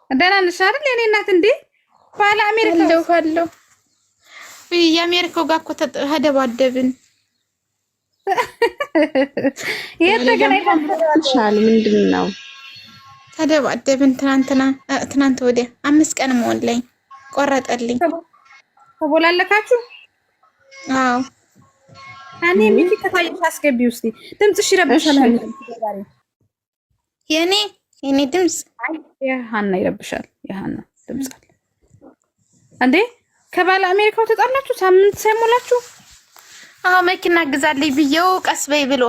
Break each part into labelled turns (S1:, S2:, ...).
S1: ደህና ነሽ አይደል? የኔ እናት እንዴ ባለ አሜሪካ
S2: ሄሎ የአሜሪካው ጋር እኮ ተደባደብን።
S1: የተገናኝተሻል? ምንድን ነው
S2: ተደባደብን? ትናንት ወዲያ 5 ቀን ሞላኝ። ቆረጠልኝ።
S1: ተቦላለካችሁ?
S2: አዎ
S1: እኔ ሚኪ ከታየሽ አስገቢ ውስጥ ድምፅሽ ይረብሻል። የኔ ድምፅ የሃና ይረብሻል። የሃና ድምፅ አለ እንዴ? ከባለ አሜሪካው ተጣላችሁ? ሳምንት ሳይሞላችሁ?
S2: አዎ መኪና ግዛልኝ ብዬው ቀስ በይ ብሎ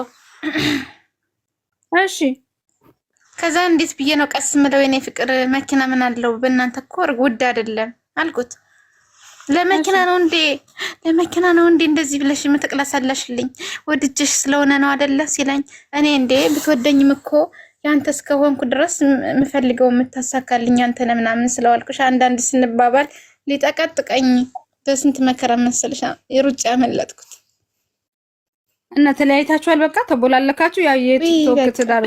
S1: እሺ።
S2: ከዛ እንዴት ብዬ ነው ቀስ ምለው? የኔ ፍቅር መኪና ምን አለው በእናንተ እኮ ውድ አይደለም አልኩት። ለመኪና ነው እንዴ እንደዚህ ብለሽ የምትቅለሰለሽልኝ? ወድጅሽ ስለሆነ ነው አይደለ ሲለኝ፣ እኔ እንዴ ብትወደኝም እኮ ያንተ እስከሆንኩ ድረስ የምፈልገው የምታሳካልኝ አንተ ነህ ምናምን ስለዋልኩሽ አንዳንድ ስንባባል ሊጠቀጥቀኝ በስንት መከራ መሰለሽ የሩጫ ያመለጥኩት።
S1: እና ተለያይታችኋል? በቃ ተቦላለካችሁ? ያ የቲክቶክ ትዳር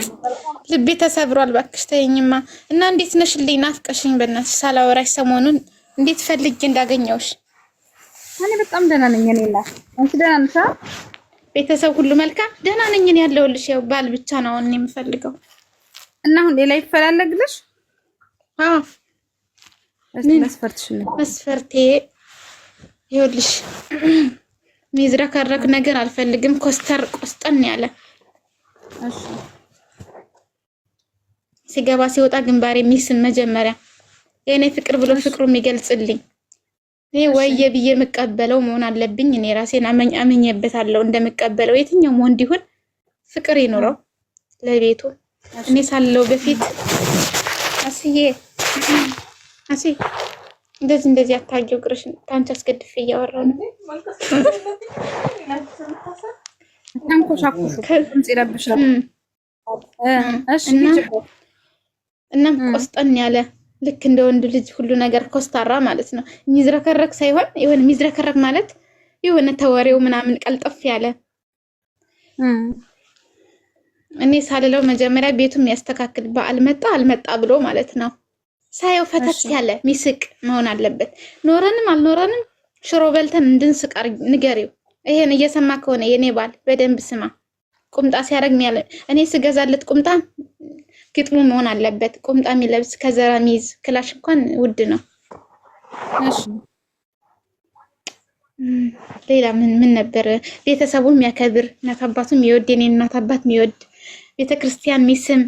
S2: ልቤ ተሰብሯል። እባክሽ ተይኝማ። እና እንዴት ነሽልኝ? ናፍቀሽኝ በእናትሽ ሳላወራሽ ሰሞኑን እንዴት ፈልጌ እንዳገኘውሽ።
S1: እኔ በጣም ደህና ነኝ። እኔ እና አንቺ ደህና ነሽ?
S2: ቤተሰብ ሁሉ መልካም? ደህና ነኝ እኔ ያለሁልሽ። ያው ባል ብቻ ነው እኔ የምፈልገው።
S1: እና አሁን ሌላ ይፈላለግልሽ?
S2: አዎ
S1: መስፈርትሽ ነው?
S2: መስፈርቴ ይኸውልሽ ሚዝረከረክ ነገር አልፈልግም። ቆስጠን ያለ
S1: እሺ።
S2: ሲገባ ሲወጣ ግንባር የሚስም መጀመሪያ የኔ ፍቅር ብሎ ፍቅሩ የሚገልጽልኝ እኔ ወየ ብዬ የምቀበለው መሆን አለብኝ። እኔ ራሴን አመኘበታለሁ እንደምቀበለው። የትኛውም ወንድ ይሁን ፍቅር ይኖረው ለቤቱ። እኔ ሳለው በፊት አስዬ እንደዚህ አታውቂው ግርሽን ታንቺ አስገድፌ እያወራሁ ነው።
S1: ታንኮሻኩሽ ድምጽ ይረብሻል። እሺ
S2: እና ቆስጠን ያለ ልክ እንደ ወንድ ልጅ ሁሉ ነገር ኮስታራ ማለት ነው። ሚዝረከረክ ሳይሆን የሆነ ሚዝረከረክ ማለት የሆነ ተወሬው ምናምን ቀልጠፍ ያለ እኔ ሳልለው መጀመሪያ ቤቱም ያስተካክል በዓል መጣ አልመጣ ብሎ ማለት ነው። ሳየው ፈተት ያለ ሚስቅ መሆን አለበት። ኖረንም አልኖረንም ሽሮ በልተን እንድንስቅ ንገሪው። ይሄን እየሰማ ከሆነ የኔ ባል በደንብ ስማ። ቁምጣ ሲያረግ እኔ ስገዛለት ቁምጣ ግጥሙ መሆን አለበት። ቁምጣ የሚለብስ ከዘራ ሚይዝ ክላሽ እንኳን ውድ ነው።
S1: እሺ
S2: ሌላ ምን ነበር? ቤተሰቡን የሚያከብር እናት አባቱን የሚወድ የኔ እናት አባት የሚወድ ቤተክርስቲያን ሚስም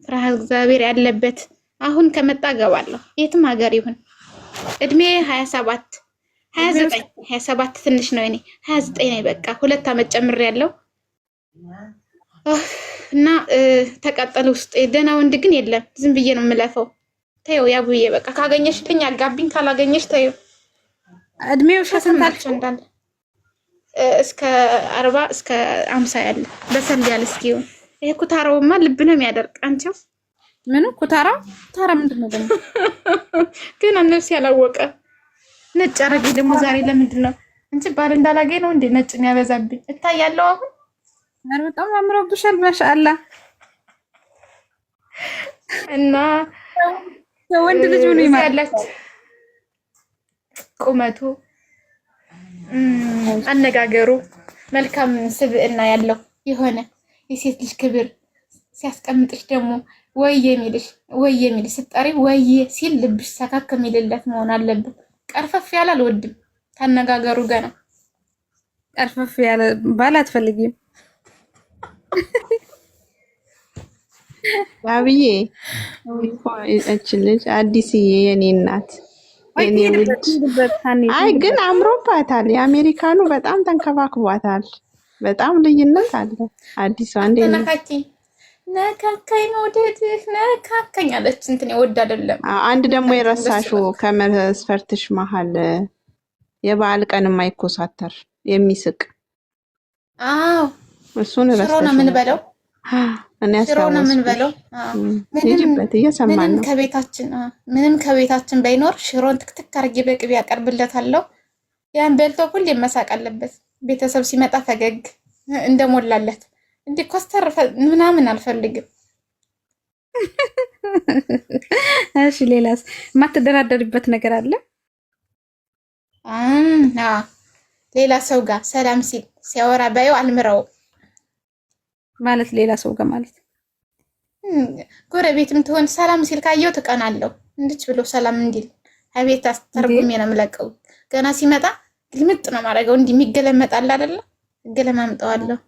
S2: ፍርሃተ እግዚአብሔር ያለበት። አሁን ከመጣ ገባለሁ የትም ሀገር ይሁን። እድሜ 27 ትንሽ ነው። እኔ 29 ነኝ። በቃ 2 አመት ጨምሬያለሁ። እና ተቀጠለ ውስጥ ደህና ወንድ ግን የለም። ዝም ብዬ ነው የምለፈው። ተይው ያቡዬ በቃ ካገኘሽልኝ አጋቢኝ፣ ካላገኘሽ ተይው።
S1: እድሜው ሸሰንታልሽ
S2: እንዳለ እስከ 40 እስከ 50 ያለ በሰል ያለ እስኪው። ይሄ ኩታራውማ ልብ ነው የሚያደርቅ። አንቺው
S1: ምን ኩታራ ምንድነው ደግሞ?
S2: ግን ነፍስ ያላወቀ ነጭ አረጌ ደግሞ ዛሬ ለምንድን ነው እንጂ ባል እንዳላገኝ ነው እንዴ ነጭ የሚያበዛብኝ? እታያለሁ አሁን።
S1: አረ በጣም አምሮብሻል ማሻአላ።
S2: እና
S1: ወንድ ልጅ ሆኖ ይማላች
S2: ቁመቱ፣ አነጋገሩ መልካም ስብዕና ያለው የሆነ የሴት ልጅ ክብር ሲያስቀምጥሽ ደግሞ ወየ የሚልሽ ስጠሪ ወየ ሲል ልብሽ ሰካክ የሚልለት መሆን አለበት። ቀርፈፍ ያለ አልወድም። ታነጋገሩ ገና
S1: ቀርፈፍ ያለ ባል አትፈልጊም?
S3: አብዬ እቺ ልጅ አዲስዬ የኔ እናት የኔ ልጅ አይ ግን አምሮባታል። የአሜሪካኑ በጣም ተንከባክቧታል። በጣም ልዩነት አለ። አዲሷ እንዴ
S2: ነካካኝ መውደድህ ነካካኝ አለች። እንትን ወድ አይደለም።
S3: አንድ ደግሞ የረሳሽው ከመስፈርትሽ መሀል የበዓል ቀን የማይኮሳተር የሚስቅ።
S2: አዎ
S3: እሱን ረሳሽ።
S2: ሽሮ ነው ምን በለው?
S3: እኔ አስታውስ
S2: ምን በለው?
S3: ሂጂበት እየሰማን ነው።
S2: ምንም ከቤታችን ባይኖር ሽሮን ትክትክ አድርጌ በቅቤ ያቀርብለታለሁ። ያን በልቶ ሁሌ መሳቅ አለበት። ቤተሰብ ሲመጣ ፈገግ እንደሞላለት እንዴ ኮስተር ምናምን አልፈልግም።
S1: እሺ ሌላስ የማትደራደሪበት ነገር አለ?
S2: ሌላ ሰው ጋር ሰላም ሲል ሲያወራ ባየው አልምረው
S1: ማለት ሌላ ሰው ጋር ማለት
S2: ጎረቤትም ትሆን ሰላም ሲል ካየው ትቀናለሁ። እንድች ብሎ ሰላም እንዲል አቤት አስተርጉሜ ነው የምለቀው። ገና ሲመጣ ግልምጥ ነው ማድረገው። እንዲህ የሚገለመጣል አይደለ? እገለማምጠዋለሁ።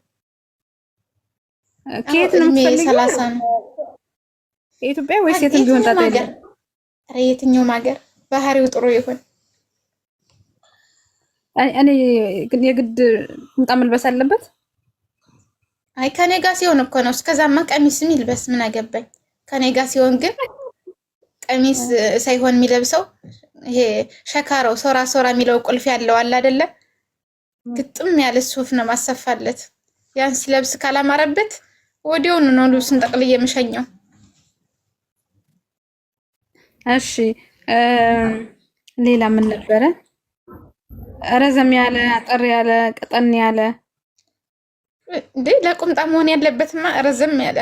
S1: ከየት ነው የምትፈልጊው? 30 ነው። የኢትዮጵያ ወይስ የትም ቢሆን ታዲያ?
S2: የትኛውም ሀገር ባህሪው ጥሩ ይሁን።
S1: እኔ ግን የግድ ቁምጣ መልበስ አለበት?
S2: አይ ከኔ ጋር ሲሆን እኮ ነው። እስከዛማ ቀሚስም ይልበስ ምን አገባኝ። ከኔ ጋር ሲሆን ግን ቀሚስ ሳይሆን የሚለብሰው ይሄ ሸካራው ሶራ ሶራ የሚለው ቁልፍ ያለው አለ አይደለ? ግጥም ያለ ሱፍ ነው ማሰፋለት። ያን ሲለብስ ካላማረበት ወዲያውኑ ነው ልብሱን ጠቅልዬ የምሸኘው።
S1: እሺ ሌላ ምን ነበረ? ረዘም ያለ አጠር ያለ ቀጠን ያለ
S2: እንዴ? ለቁምጣ መሆን ያለበትማ ረዘም ያለ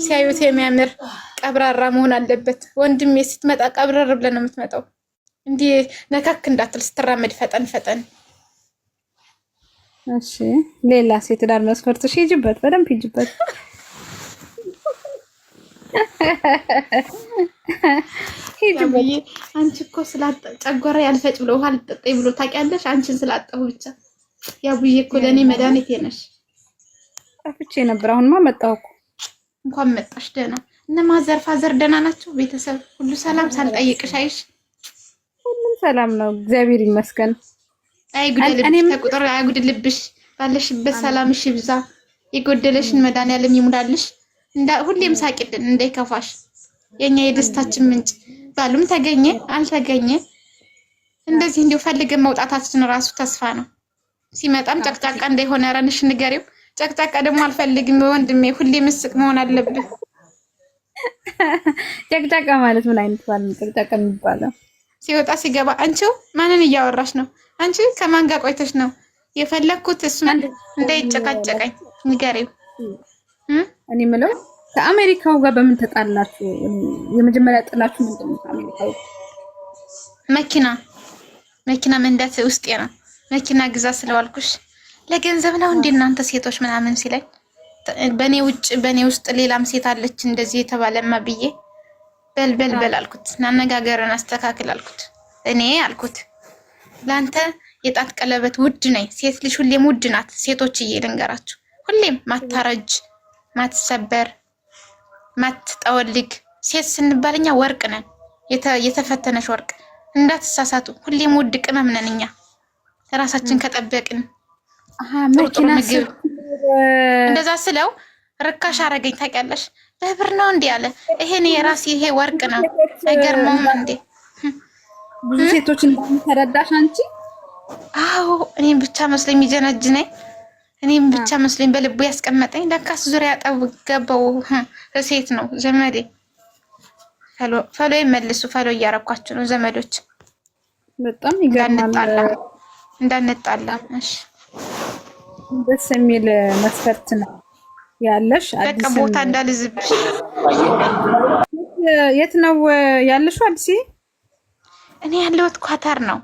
S2: ሲያዩት የሚያምር ቀብራራ መሆን አለበት። ወንድሜ ስትመጣ ቀብረር ብለን ነው የምትመጣው። እንዲህ ነካክ እንዳትል ስትራመድ ፈጠን ፈጠን።
S1: እሺ ሌላ ሴት ዳር መስፈርትሽ ሂጂበት፣ በደንብ ሂጂበት።
S2: ሂጂበት። አንቺ እኮ ጨጓራ ያልፈጭ ብሎ ውሃ ልጠጣኝ ብሎ ታውቂያለሽ? አንቺን ስላጣሁ ብቻ ያቡዬ እኮ ለእኔ መድኃኒቴ ነሽ።
S1: ጠፍቼ ነበር፣ አሁንማ መጣሁ እኮ።
S2: እንኳን መጣሽ። ደህና እነ ማዘር ፋዘር ደህና ናቸው? ቤተሰብ ሁሉ ሰላም? ሳልጠይቅሽ አይሽ?
S1: ሁሉም ሰላም ነው፣ እግዚአብሔር ይመስገን።
S2: አይጉደልብሽ፣ ተቁጥር አይጉደልብሽ። ባለሽበት ሰላምሽ ይብዛ። የጎደለሽን መድኃኒዓለም ይሙላልሽ። ሁሌም ሳቂልን እንዳይከፋሽ። የኛ የደስታችን ምንጭ። ባሉም ተገኘ አልተገኘ እንደዚህ እንዲሁ ፈልገን መውጣታችን ራሱ ተስፋ ነው። ሲመጣም ጨቅጫቃ እንዳይሆነ ረንሽ ንገሪው። ጨቅጫቃ ደግሞ አልፈልግም ወንድሜ፣ ሁሌ ምስቅ መሆን አለብን።
S1: ጨቅጫቃ ማለት ምን አይነት ባል ነው ጨቅጫቃ የሚባለው?
S2: ሲወጣ ሲገባ አንቺው ማንን እያወራሽ ነው? አንቺ ከማን ጋር ቆይተሽ ነው? የፈለግኩት እሱ እንዳይጨቃጨቀኝ ንገሪው።
S1: እኔ የምለው ከአሜሪካው ጋር በምን ተጣላችሁ? የመጀመሪያ ጥላችሁ ምንድን ነው? አሜሪካው
S2: መኪና መንዳት ውስጤ ነው። መኪና ግዛ ስለዋልኩሽ ለገንዘብ ነው እንዴ እናንተ ሴቶች ምናምን ሲለኝ በኔ ውስጥ ሌላም ሴት አለች እንደዚህ የተባለማ ብዬ በል አልኩት። አነጋገርን አስተካክል አልኩት። እኔ አልኩት ላንተ የጣት ቀለበት ውድ ነኝ። ሴት ልጅ ሁሌም ውድ ናት። ሴቶችዬ ልንገራችሁ፣ ሁሌም ማታረጅ፣ ማትሰበር፣ ማትጠወልግ ሴት ስንባልኛ ወርቅ ነን። የተፈተነሽ ወርቅ እንዳትሳሳቱ። ሁሌም ውድ ቅመም ነን እኛ ራሳችን ከጠበቅን።
S1: መኪና
S2: ምግብ እንደዛ ስለው ርካሽ አረገኝ። ታውቂያለሽ? በብር ነው እንዴ አለ። ይሄን የራሴ ይሄ ወርቅ ነው። አይገርመውም እንዴ?
S1: ብዙ ሴቶች እንደምትረዳሽ አንቺ።
S2: አዎ እኔም ብቻ መስሎኝ የሚጀነጅነኝ፣ እኔም ብቻ መስሎኝ በልቡ ያስቀመጠኝ። ለካስ ዙሪያ ጠብ ገባው ሴት ነው ዘመዴ። ፈሎ ይመልሱ። ፈሎ እያረኳችሁ ነው ዘመዶች።
S1: በጣም ይገርማል።
S2: እንዳንጣላ። እሺ
S1: ደስ የሚል መስፈርት ነው ያለሽ።
S2: በቃ ቦታ እንዳልዝብሽ።
S1: የት ነው ያለሽው? አዲስ?
S2: እኔ ያለሁት ኳታር ነው።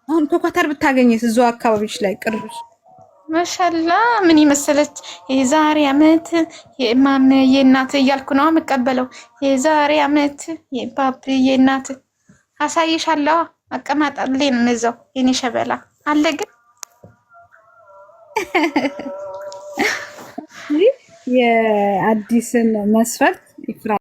S1: አሁን ኳታር ብታገኝስ እዛው አካባቢሽ ላይ ቅርብሽ?
S2: ማሻአላ ምን ይመሰለች የዛሬ አመት የማም የእናት እያልኩ ነው የምቀበለው። የዛሬ አመት የባብ የእናት አሳይሻለሁ። አቀማጣለን መዘው የኔ ሸበላ አለ ግን
S1: የአዲስን መስፈርት ይፍራ